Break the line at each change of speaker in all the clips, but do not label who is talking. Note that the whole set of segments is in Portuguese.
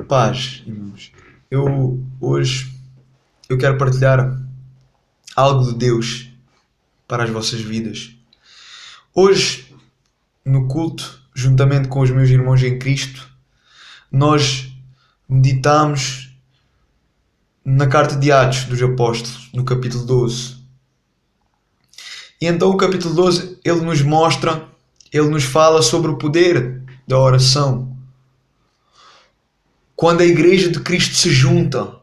Paz, irmãos. Hoje eu quero partilhar algo de Deus para as vossas vidas. Hoje, no culto, juntamente com os meus irmãos em Cristo, nós meditamos na carta de Atos dos Apóstolos, no capítulo 12. E então o capítulo 12, ele nos fala sobre o poder da oração. Quando a igreja de Cristo se junta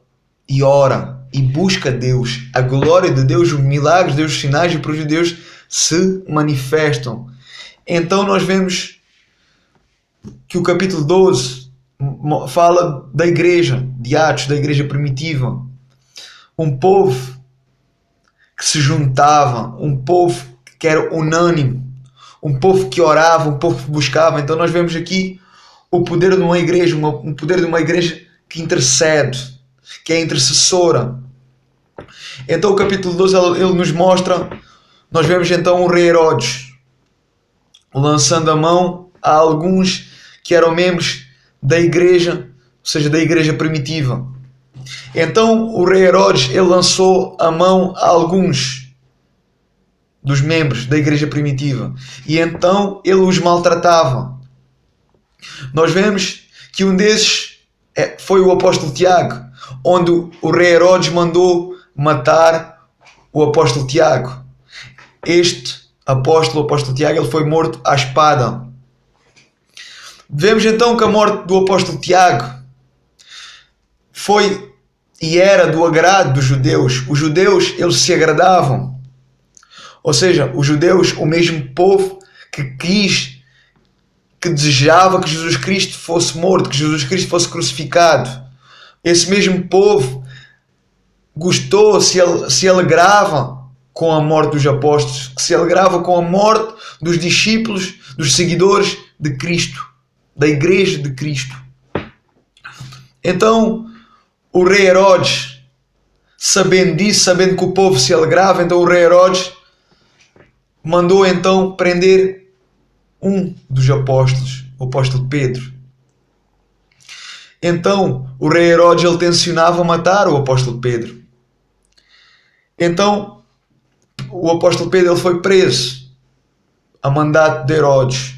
e ora e busca Deus, a glória de Deus, os milagres de Deus, os sinais e prodígios de Deus se manifestam. Então nós vemos que o capítulo 12 fala da igreja, de Atos, da igreja primitiva. Um povo que se juntava, um povo que era unânime, um povo que orava, um povo que buscava. Então nós vemos aqui o poder de uma igreja, o poder de uma igreja que intercede, que é intercessora. Então o capítulo 12 ele nos mostra, nós vemos então o rei Herodes lançando a mão a alguns que eram membros da igreja, ou seja, da igreja primitiva. Então o rei Herodes ele lançou a mão a alguns dos membros da igreja primitiva e então ele os maltratava. Nós vemos que um desses foi o apóstolo Tiago, onde o rei Herodes mandou matar o apóstolo Tiago. Este apóstolo, o apóstolo Tiago, ele foi morto à espada. Vemos então que a morte do apóstolo Tiago foi e era do agrado dos judeus. Os judeus, eles se agradavam. Ou seja, os judeus, o mesmo povo que desejava que Jesus Cristo fosse morto, que Jesus Cristo fosse crucificado. Esse mesmo povo gostou, se alegrava com a morte dos apóstolos, que se alegrava com a morte dos discípulos, dos seguidores de Cristo, da igreja de Cristo. Então, o rei Herodes, sabendo disso, sabendo que o povo se alegrava, então o rei Herodes mandou então prender um dos apóstolos, o apóstolo Pedro. Então, o rei Herodes ele tencionava matar o apóstolo Pedro. Então, o apóstolo Pedro ele foi preso a mandato de Herodes.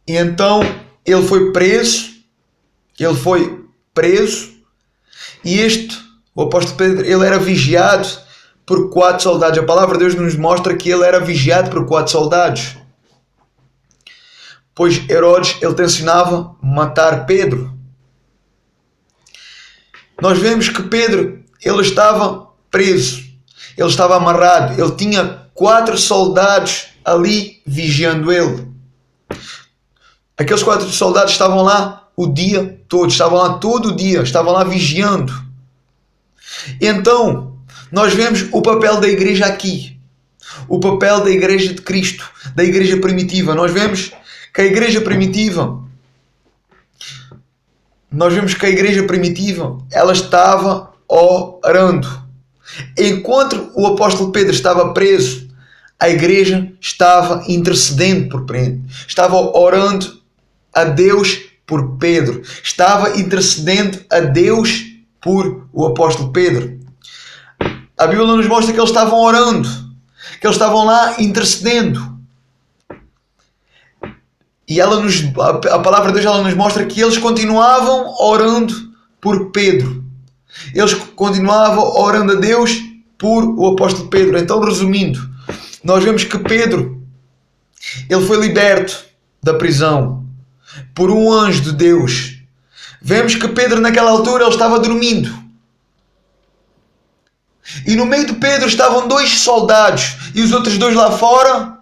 E então, ele foi preso e o apóstolo Pedro, ele era vigiado por 4 soldados. A palavra de Deus nos mostra que ele era vigiado por 4 soldados. Pois Herodes, ele tencionava matar Pedro. Nós vemos que Pedro, ele estava preso. Ele estava amarrado. Ele tinha 4 soldados ali vigiando ele. Aqueles 4 soldados estavam lá o dia todo. Estavam lá todo o dia. Estavam lá vigiando. Então, nós vemos o papel da igreja aqui. O papel da igreja de Cristo. Da igreja primitiva. Nós vemos que a igreja primitiva, ela estava orando. Enquanto o apóstolo Pedro estava preso, a igreja estava intercedendo por Pedro. Estava orando a Deus por Pedro. Estava intercedendo a Deus por o apóstolo Pedro. A Bíblia nos mostra que eles estavam orando, que eles estavam lá intercedendo. E a palavra de Deus ela nos mostra que eles continuavam orando por Pedro. Eles continuavam orando a Deus por o apóstolo Pedro. Então, resumindo, nós vemos que Pedro ele foi liberto da prisão por um anjo de Deus. Vemos que Pedro naquela altura ele estava dormindo. E no meio de Pedro estavam 2 soldados e os outros 2 lá fora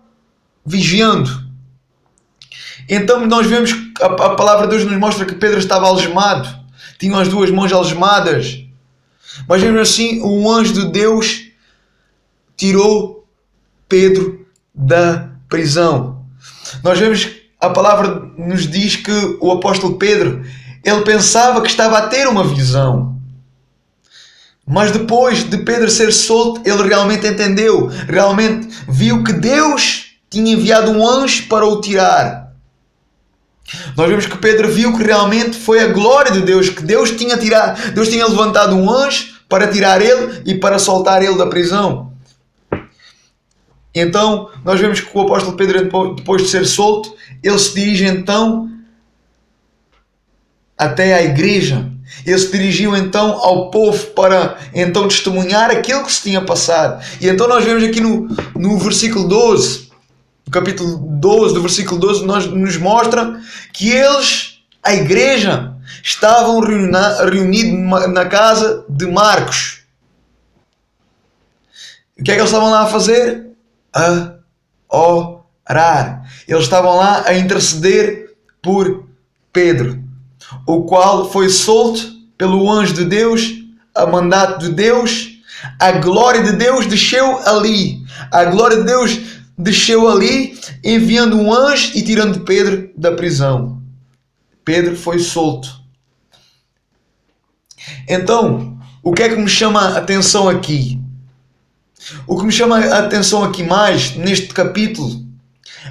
vigiando. Então nós vemos que a palavra de Deus nos mostra que Pedro estava algemado. Tinha as 2 mãos algemadas. Mas mesmo assim o anjo de Deus tirou Pedro da prisão. Nós vemos que a palavra nos diz que o apóstolo Pedro ele pensava que estava a ter uma visão. Mas depois de Pedro ser solto, ele realmente entendeu. Realmente viu que Deus tinha enviado um anjo para o tirar. Nós vemos que Pedro viu que realmente foi a glória de Deus, que Deus tinha levantado um anjo para tirar ele e para soltar ele da prisão. Então, nós vemos que o apóstolo Pedro, depois de ser solto, ele se dirige então até à igreja. Ele se dirigiu então ao povo para então testemunhar aquilo que se tinha passado. E então nós vemos aqui no versículo 12, no capítulo 12, do versículo 12, nos mostra que eles, a igreja, estavam reunidos na casa de Marcos. E o que é que eles estavam lá a fazer? A orar. Eles estavam lá a interceder por Pedro, o qual foi solto pelo anjo de Deus, a mandato de Deus. A glória de Deus desceu ali. A glória de Deus desceu ali, enviando um anjo e tirando Pedro da prisão. Pedro foi solto. Então, o que é que me chama a atenção aqui? O que me chama a atenção aqui mais, neste capítulo,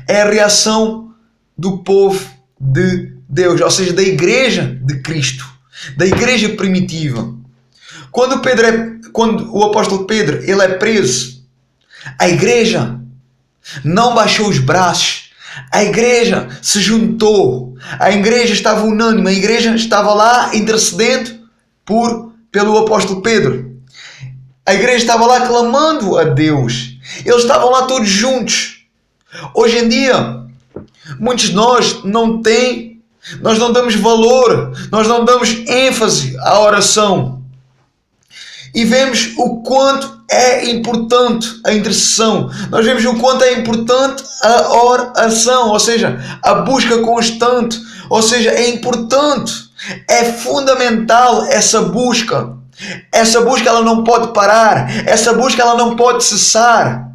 é a reação do povo de Deus, ou seja, da igreja de Cristo, da igreja primitiva. Quando o apóstolo Pedro ele é preso, a igreja não baixou os braços, a igreja se juntou, a igreja estava unânime, a igreja estava lá intercedendo pelo apóstolo Pedro. A igreja estava lá clamando a Deus. Eles estavam lá todos juntos. Hoje em dia, muitos de nós nós não damos valor, nós não damos ênfase à oração. E vemos o quanto é importante a intercessão. Nós vemos o quanto é importante a oração, ou seja, a busca constante. Ou seja, é importante, é fundamental essa busca. Essa busca ela não pode parar, essa busca ela não pode cessar.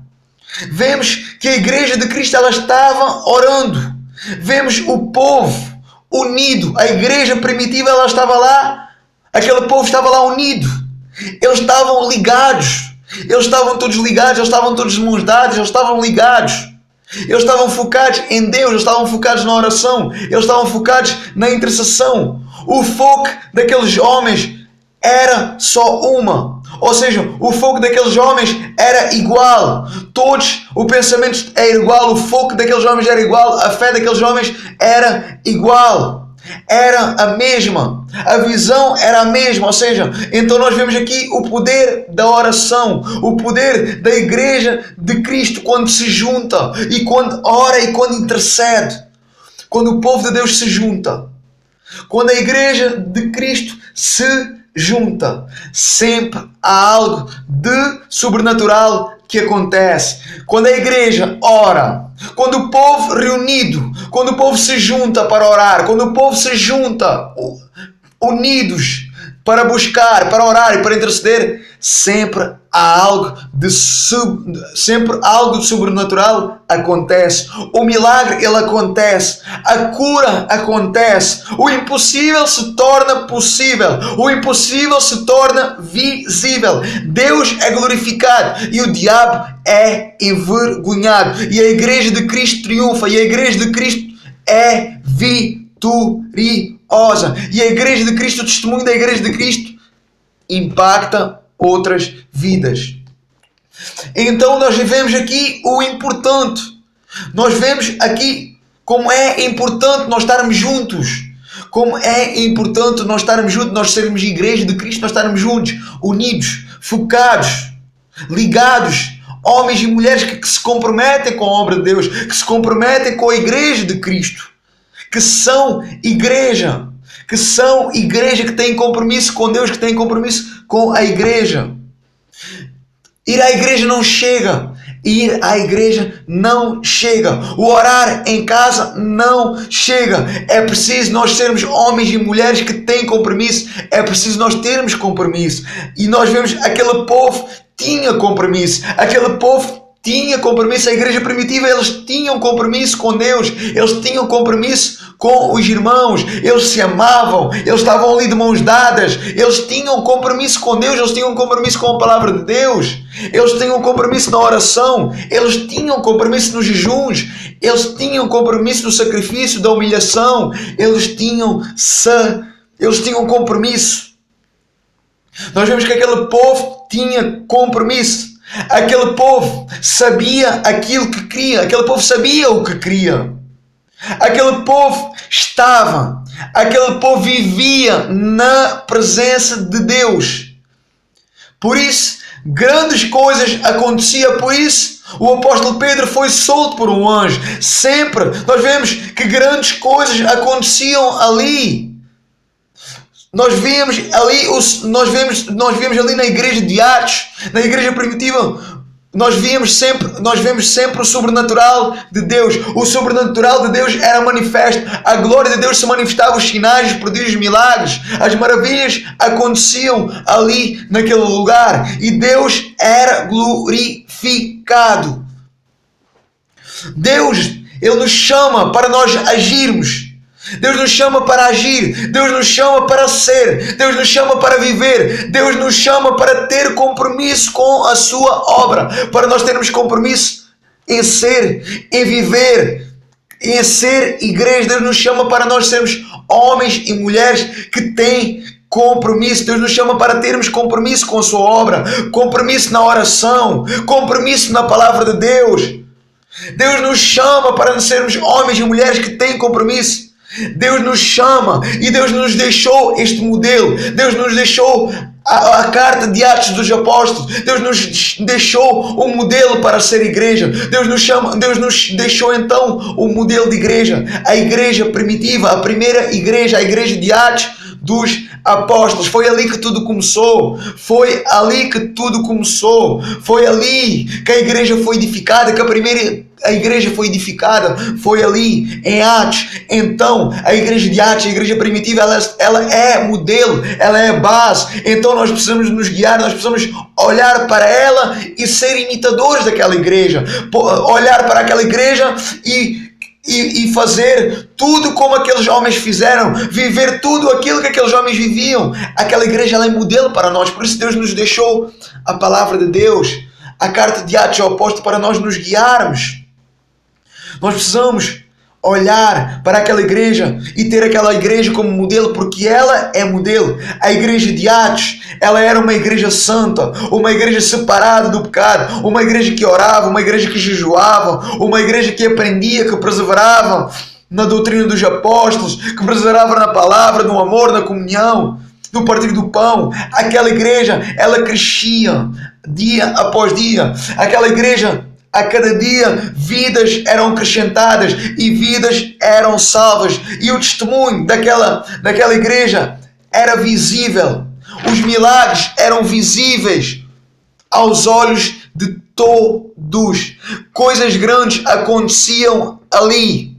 Vemos que a igreja de Cristo ela estava orando. Vemos o povo unido, a igreja primitiva ela estava lá, aquele povo estava lá unido. Eles estavam ligados, eles estavam todos ligados, eles estavam todos de mãos dadas, eles estavam ligados. Eles estavam focados em Deus, eles estavam focados na oração, eles estavam focados na intercessão. O foco daqueles homens era só uma. Ou seja, o foco daqueles homens era igual. Todos, o pensamento era igual, o foco daqueles homens era igual, a fé daqueles homens era igual. Era a mesma. A visão era a mesma. Ou seja, então nós vemos aqui o poder da oração, o poder da igreja de Cristo quando se junta e quando ora e quando intercede. Quando o povo de Deus se junta. Quando a igreja de Cristo se junta, sempre há algo de sobrenatural que acontece. Quando a igreja ora, quando o povo reunido, quando o povo se junta para orar, quando o povo se junta unidos para buscar, para orar e para interceder, sempre há algo de sobrenatural acontece. O milagre ele acontece, a cura acontece, o impossível se torna possível, o impossível se torna visível. Deus é glorificado e o diabo é envergonhado, e a igreja de Cristo triunfa, e a igreja de Cristo é vitoriosa, e a igreja de Cristo, o testemunho da igreja de Cristo impacta outras vidas. Então nós vemos aqui o importante. Nós vemos aqui como é importante nós estarmos juntos. Como é importante nós estarmos juntos, nós sermos igreja de Cristo, nós estarmos juntos, unidos, focados, ligados, homens e mulheres que se comprometem com a obra de Deus, que se comprometem com a igreja de Cristo, que são igreja, que têm compromisso com Deus, que têm compromisso com a igreja. Ir à igreja não chega. Ir à igreja não chega. O orar em casa não chega. É preciso nós sermos homens e mulheres que têm compromisso. É preciso nós termos compromisso. E nós vemos aquele povo tinha compromisso. Aquele povo tinha compromisso. A igreja primitiva, eles tinham compromisso com Deus, eles tinham compromisso com os irmãos, eles se amavam, eles estavam ali de mãos dadas, eles tinham compromisso com Deus, eles tinham compromisso com a palavra de Deus, eles tinham compromisso na oração, eles tinham compromisso nos jejuns, eles tinham compromisso no sacrifício, da humilhação, eles tinham compromisso. Nós vemos que aquele povo tinha compromisso. Aquele povo sabia aquilo que queria. Aquele povo sabia o que queria. Aquele povo aquele povo vivia na presença de Deus. Por isso, grandes coisas aconteciam. Por isso, o apóstolo Pedro foi solto por um anjo. Sempre nós vemos que grandes coisas aconteciam ali. Nós vemos ali na igreja de Atos, na igreja primitiva, nós vemos sempre o sobrenatural de Deus. O sobrenatural de Deus era manifesto. A glória de Deus se manifestava, os sinais, os prodígios, os milagres, as maravilhas aconteciam ali naquele lugar. E Deus era glorificado. Deus, Ele nos chama para nós agirmos. Deus nos chama para agir, Deus nos chama para ser, Deus nos chama para viver, Deus nos chama para ter compromisso com a sua obra, para nós termos compromisso em ser, em viver, em ser igreja. Deus nos chama para nós sermos homens e mulheres que têm compromisso. Deus nos chama para termos compromisso com a sua obra, compromisso na oração, compromisso na palavra de Deus. Deus nos chama para sermos homens e mulheres que têm compromisso. Deus nos chama e Deus nos deixou este modelo. Deus nos deixou a carta de Atos dos Apóstolos. Deus nos deixou um modelo para ser igreja. Deus nos deixou então o modelo de igreja. A igreja primitiva, a primeira igreja, a igreja de Atos dos Apóstolos. Foi ali que tudo começou. Foi ali que tudo começou. Foi ali que a igreja foi edificada, que a igreja foi edificada, foi ali em Atos. Então a igreja de Atos, a igreja primitiva, ela é modelo, ela é base. Então nós precisamos nos guiar, nós precisamos olhar para ela e ser imitadores daquela igreja, olhar para aquela igreja e fazer tudo como aqueles homens fizeram, viver tudo aquilo que aqueles homens viviam. Aquela igreja, ela é modelo para nós. Por isso Deus nos deixou a palavra de Deus, a carta de Atos ao apóstolo, para nós nos guiarmos. Nós precisamos olhar para aquela igreja e ter aquela igreja como modelo, porque ela é modelo. A igreja de Atos, ela era uma igreja santa, uma igreja separada do pecado, uma igreja que orava, uma igreja que jejuava, uma igreja que aprendia, que perseverava na doutrina dos apóstolos, que perseverava na palavra, no amor, na comunhão, no partir do pão. Aquela igreja, ela crescia dia após dia. Aquela igreja, a cada dia, vidas eram acrescentadas e vidas eram salvas. E o testemunho daquela igreja era visível. Os milagres eram visíveis aos olhos de todos. Coisas grandes aconteciam ali.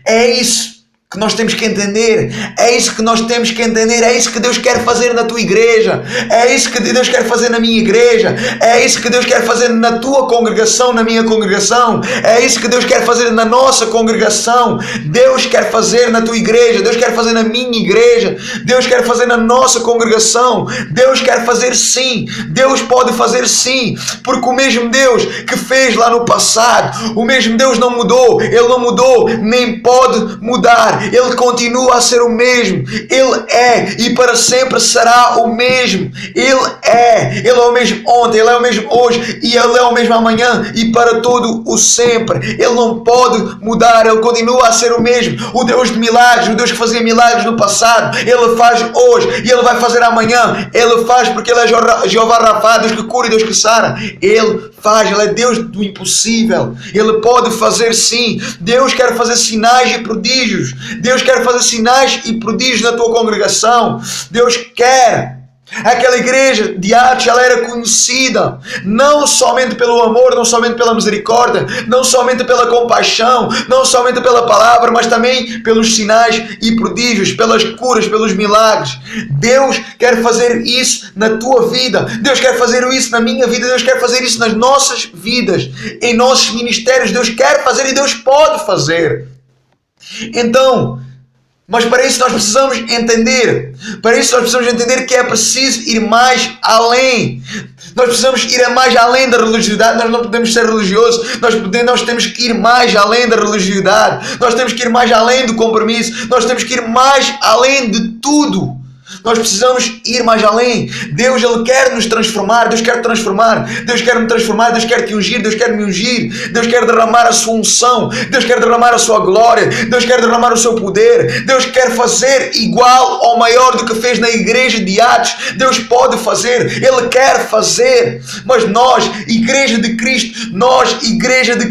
É isso que nós temos que entender, é isso que nós temos que entender, é isso que Deus quer fazer na tua igreja, é isso que Deus quer fazer na minha igreja, é isso que Deus quer fazer na tua congregação, na minha congregação, é isso que Deus quer fazer na nossa congregação. Deus quer fazer na tua igreja, Deus quer fazer na minha igreja, Deus quer fazer na nossa congregação. Deus quer fazer sim, Deus pode fazer sim, porque o mesmo Deus que fez lá no passado, o mesmo Deus não mudou, Ele não mudou, nem pode mudar. Ele continua a ser o mesmo. Ele é e para sempre será o mesmo. Ele é o mesmo ontem, Ele é o mesmo hoje e Ele é o mesmo amanhã e para todo o sempre. Ele não pode mudar, Ele continua a ser o mesmo. O Deus de milagres, o Deus que fazia milagres no passado, Ele faz hoje e Ele vai fazer amanhã. Ele faz porque Ele é Jeová Rafá, Deus que cura e Deus que sara. Ele faz, Ele é Deus do impossível. Ele pode fazer sim. Deus quer fazer sinais e prodígios. Deus quer fazer sinais e prodígios na tua congregação. Deus quer Aquela igreja de Atos, ela era conhecida não somente pelo amor, não somente pela misericórdia, não somente pela compaixão, não somente pela palavra, mas também pelos sinais e prodígios, pelas curas, pelos milagres. Deus quer fazer isso na tua vida, Deus quer fazer isso na minha vida, Deus quer fazer isso nas nossas vidas, em nossos ministérios. Deus quer fazer e Deus pode fazer. Então, mas para isso nós precisamos entender. Para isso nós precisamos entender que é preciso ir mais além. Nós precisamos ir mais além da religiosidade. Nós não podemos ser religiosos. Nós temos que ir mais além da religiosidade. Nós temos que ir mais além do compromisso. Nós temos que ir mais além de tudo. Nós precisamos ir mais além. Deus, Ele quer nos transformar. Deus quer transformar. Deus quer me transformar. Deus quer te ungir. Deus quer me ungir. Deus quer derramar a sua unção. Deus quer derramar a sua glória. Deus quer derramar o seu poder. Deus quer fazer igual ou maior do que fez na igreja de Atos. Deus pode fazer. Ele quer fazer. Mas nós, igreja de Cristo, nós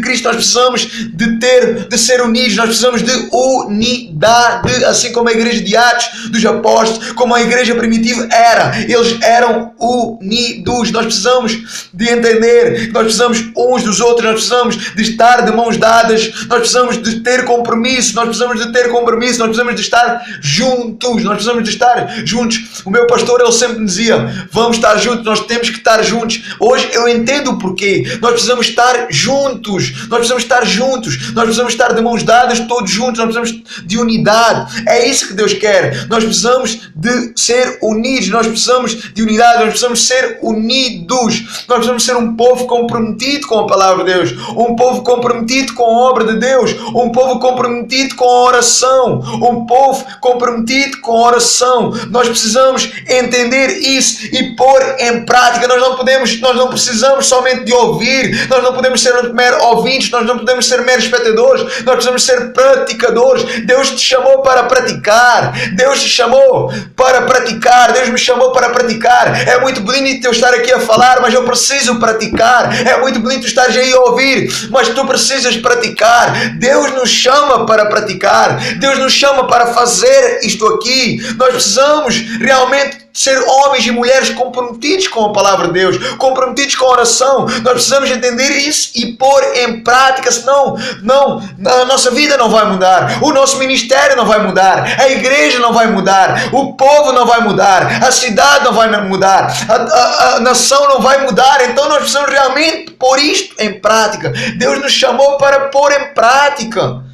precisamos de ser unidos. Nós precisamos de unidade. Assim como a igreja de Atos dos Apóstolos, como a igreja primitiva era. Eles eram unidos. Nós precisamos de entender. Nós precisamos uns dos outros. Nós precisamos de estar de mãos dadas. Nós precisamos de ter compromisso. Nós precisamos de ter compromisso. Nós precisamos de estar juntos. Nós precisamos de estar juntos. O meu pastor, ele sempre me dizia: vamos estar juntos. Nós temos que estar juntos. Hoje eu entendo o porquê. Nós precisamos estar juntos. Nós precisamos estar juntos. Nós precisamos estar de mãos dadas, todos juntos. Nós precisamos de unidade. É isso que Deus quer. Nós precisamos de ser unidos, nós precisamos de unidade, nós precisamos ser unidos, nós precisamos ser um povo comprometido com a palavra de Deus, um povo comprometido com a obra de Deus, um povo comprometido com a oração, um povo comprometido com a oração. Nós precisamos entender isso e pôr em prática. Nós não precisamos somente de ouvir, nós não podemos ser meros ouvintes, nós não podemos ser meros espectadores, nós precisamos ser praticadores. Deus te chamou para praticar, Deus te chamou para praticar, Deus me chamou para praticar. É muito bonito eu estar aqui a falar, mas eu preciso praticar. É muito bonito estar aí a ouvir, mas tu precisas praticar. Deus nos chama para praticar, Deus nos chama para fazer isto aqui. Nós precisamos realmente ser homens e mulheres comprometidos com a palavra de Deus, comprometidos com a oração. Nós precisamos entender isso e pôr em prática, senão a nossa vida não vai mudar, o nosso ministério não vai mudar, a igreja não vai mudar, o povo não vai mudar, a cidade não vai mudar, a nação não vai mudar. Então nós precisamos realmente pôr isto em prática. Deus nos chamou para pôr em prática.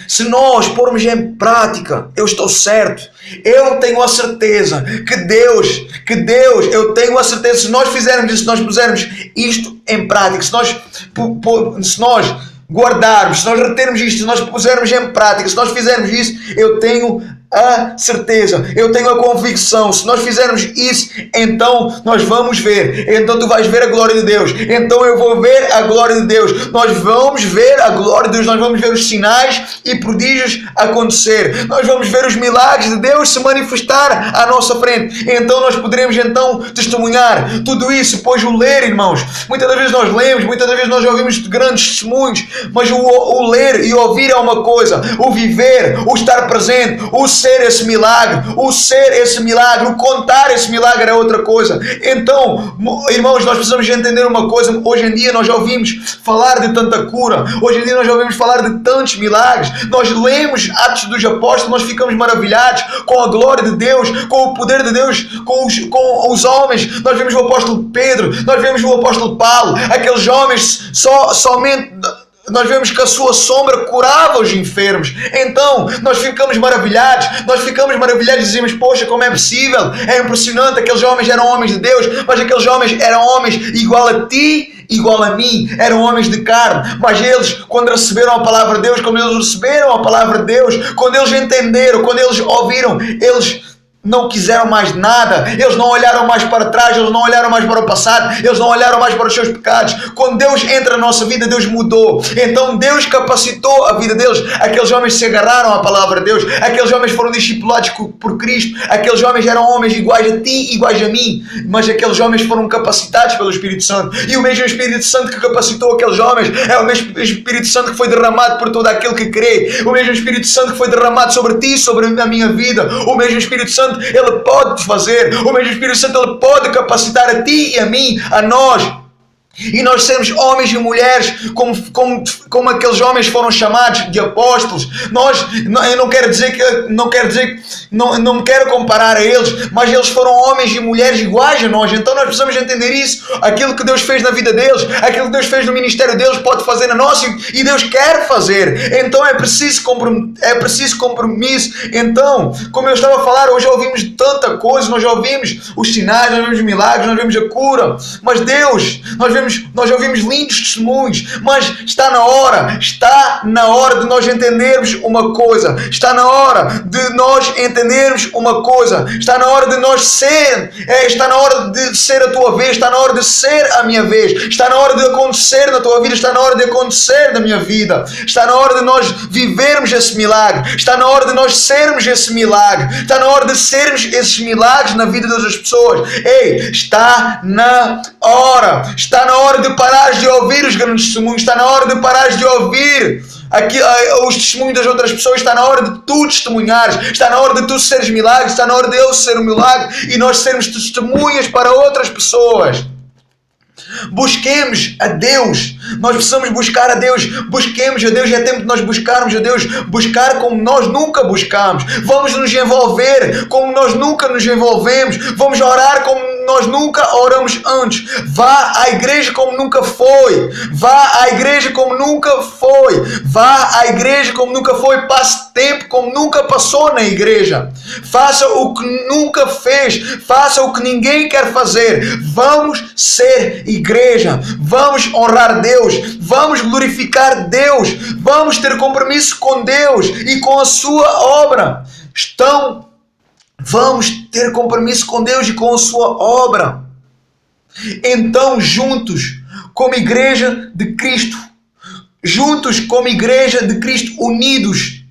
Se nós pormos em prática, eu estou certo, eu tenho a certeza que Deus, eu tenho a certeza, se nós fizermos isso, se nós pusermos isto em prática, se nós guardarmos, se nós retermos isto, se nós pusermos em prática, se nós fizermos isso, eu tenho a certeza, eu tenho a convicção, se nós fizermos isso, então nós vamos ver, então tu vais ver a glória de Deus, então eu vou ver a glória de Deus, nós vamos ver a glória de Deus, nós vamos ver os sinais e prodígios acontecer, nós vamos ver os milagres de Deus se manifestar à nossa frente. Então nós poderemos testemunhar tudo isso. Pois o ler, irmãos, muitas das vezes nós lemos, muitas das vezes nós ouvimos grandes testemunhos, mas o ler e ouvir é uma coisa, o viver, o estar presente, o ser esse milagre, o contar esse milagre é outra coisa. Então, irmãos, nós precisamos entender uma coisa. Hoje em dia nós já ouvimos falar de tanta cura, hoje em dia nós já ouvimos falar de tantos milagres, nós lemos Atos dos Apóstolos, nós ficamos maravilhados com a glória de Deus, com o poder de Deus, com os homens. Nós vemos o apóstolo Pedro, nós vemos o apóstolo Paulo, aqueles homens somente nós vemos que a sua sombra curava os enfermos. Então nós ficamos maravilhados e dizemos: poxa, como é possível? É impressionante, aqueles homens eram homens de Deus, mas aqueles homens eram homens igual a ti, igual a mim, eram homens de carne. Mas eles, quando receberam a palavra de Deus, quando eles entenderam, quando eles ouviram, eles não quiseram mais nada, eles não olharam mais para trás, eles não olharam mais para o passado, eles não olharam mais para os seus pecados. Quando Deus entra na nossa vida, Deus mudou. Então Deus capacitou a vida deles. Aqueles homens se agarraram à palavra de Deus, aqueles homens foram discipulados por Cristo, aqueles homens eram homens iguais a ti, iguais a mim, mas aqueles homens foram capacitados pelo Espírito Santo. E o mesmo Espírito Santo que capacitou aqueles homens é o mesmo Espírito Santo que foi derramado por todo aquele que crê. O mesmo Espírito Santo que foi derramado sobre ti, sobre a minha vida. O mesmo Espírito Santo Santo, Ele pode fazer. O mesmo Espírito Santo, Ele pode capacitar a ti e a mim, a nós. E nós sermos homens e mulheres como aqueles homens foram chamados de apóstolos. Eu não me quero comparar a eles, mas eles foram homens e mulheres iguais a nós. Então nós precisamos entender isso. Aquilo que Deus fez na vida deles, aquilo que Deus fez no ministério deles, pode fazer na nossa, e Deus quer fazer. Então é preciso compromisso. Então, como eu estava a falar, hoje ouvimos tanta coisa, nós ouvimos os sinais, nós ouvimos os milagres, nós ouvimos a cura, mas Deus, nós ouvimos lindos testemunhos, mas está na hora de nós entendermos uma coisa, está na hora de nós entendermos uma coisa, está na hora de nós está na hora de ser a tua vez, está na hora de ser a minha vez, está na hora de acontecer na tua vida, está na hora de acontecer na minha vida, está na hora de nós vivermos esse milagre, está na hora de nós sermos esse milagre, está na hora de sermos esses milagres na vida das outras pessoas. Está na hora de parares de ouvir os grandes testemunhos, está na hora de parares de ouvir os testemunhos das outras pessoas, está na hora de tu testemunhares, está na hora de tu seres milagres, está na hora de eu ser um milagre e nós sermos testemunhas para outras pessoas. Busquemos a Deus, nós precisamos buscar a Deus, busquemos a Deus, é tempo de nós buscarmos a Deus, buscar como nós nunca buscamos, vamos nos envolver como nós nunca nos envolvemos, vamos orar como nós nunca oramos antes, vá à igreja como nunca foi, passe tempo como nunca passou na igreja, faça o que nunca fez, faça o que ninguém quer fazer, vamos ser igreja, vamos honrar Deus, vamos glorificar Deus, vamos ter compromisso com Deus e com a sua obra. Vamos ter compromisso com Deus e com a sua obra. Então, juntos, como igreja de Cristo, unidos,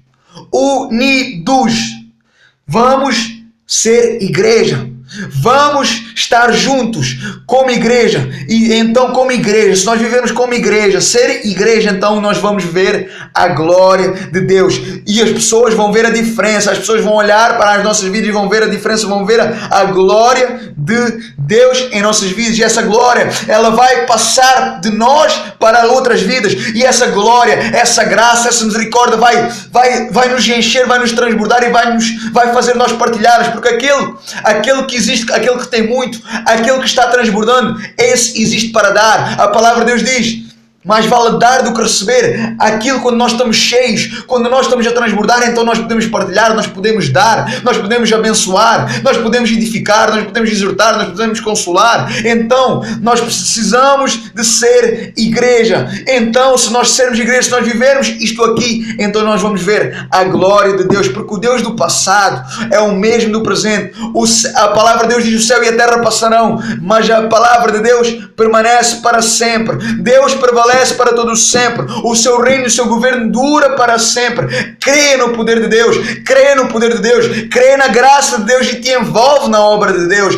vamos ser igreja. Vamos estar juntos como igreja. E então, como igreja, se nós vivemos como igreja, ser igreja, então nós vamos ver a glória de Deus. E as pessoas vão ver a diferença. As pessoas vão olhar para as nossas vidas e vão ver a diferença, vão ver a glória de Deus em nossas vidas. E essa glória, ela vai passar de nós para outras vidas. E essa glória, essa graça, essa misericórdia vai nos encher, vai nos transbordar e vai fazer nós partilhar. Porque aquele que existe, aquele que tem muito, aquele que está transbordando, esse existe para dar. A palavra de Deus diz: mais vale dar do que receber. Aquilo, quando nós estamos cheios, quando nós estamos a transbordar, então nós podemos partilhar, nós podemos dar, nós podemos abençoar, nós podemos edificar, nós podemos exortar, nós podemos consolar. Então nós precisamos de ser igreja. Então, se nós sermos igreja, se nós vivermos isto aqui, então nós vamos ver a glória de Deus, porque o Deus do passado é o mesmo do presente. A palavra de Deus diz: o céu e a terra passarão, mas a palavra de Deus permanece para sempre. Deus prevalece para todo sempre. O seu reino e o seu governo dura para sempre. Crê no poder de Deus, crê na graça de Deus e te envolve na obra de Deus,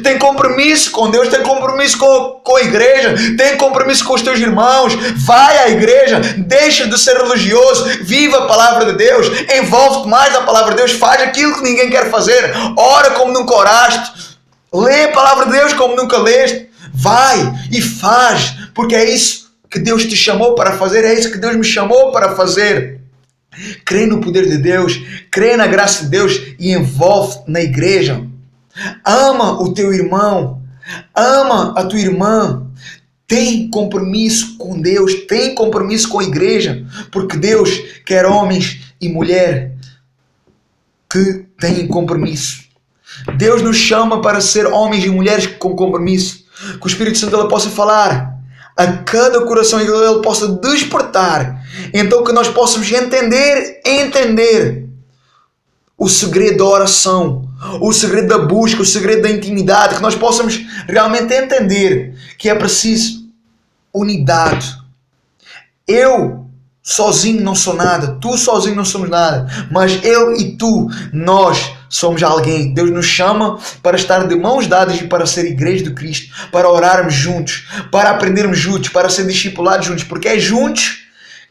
tem compromisso com Deus, tem compromisso com a igreja, tem compromisso com os teus irmãos, vai à igreja, deixa de ser religioso, viva a palavra de Deus, envolve-te mais na palavra de Deus, faz aquilo que ninguém quer fazer, ora como nunca oraste, lê a palavra de Deus como nunca leste, vai e faz, porque é isso que Deus te chamou para fazer, é isso que Deus me chamou para fazer. Crê no poder de Deus, crê na graça de Deus e envolve-te na igreja. Ama o teu irmão, ama a tua irmã, tem compromisso com Deus, tem compromisso com a igreja, porque Deus quer homens e mulheres que têm compromisso. Deus nos chama para ser homens e mulheres com compromisso, que o Espírito Santo ele possa falar a cada coração e ele possa despertar, então que nós possamos entender o segredo da oração, o segredo da busca, o segredo da intimidade, que nós possamos realmente entender que é preciso unidade. Eu sozinho não sou nada, tu sozinho não somos nada, mas eu e tu, nós somos alguém. Deus nos chama para estar de mãos dadas e para ser igreja de Cristo, para orarmos juntos, para aprendermos juntos, para ser discipulados juntos, porque é juntos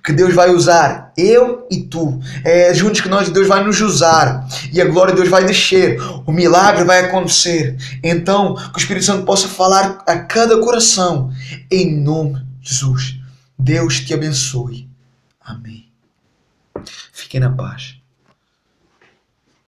que Deus vai usar eu e tu. É juntos que Deus vai nos usar. E a glória de Deus vai descer. O milagre vai acontecer. Então, que o Espírito Santo possa falar a cada coração. Em nome de Jesus. Deus te abençoe. Amém. Fiquem na paz.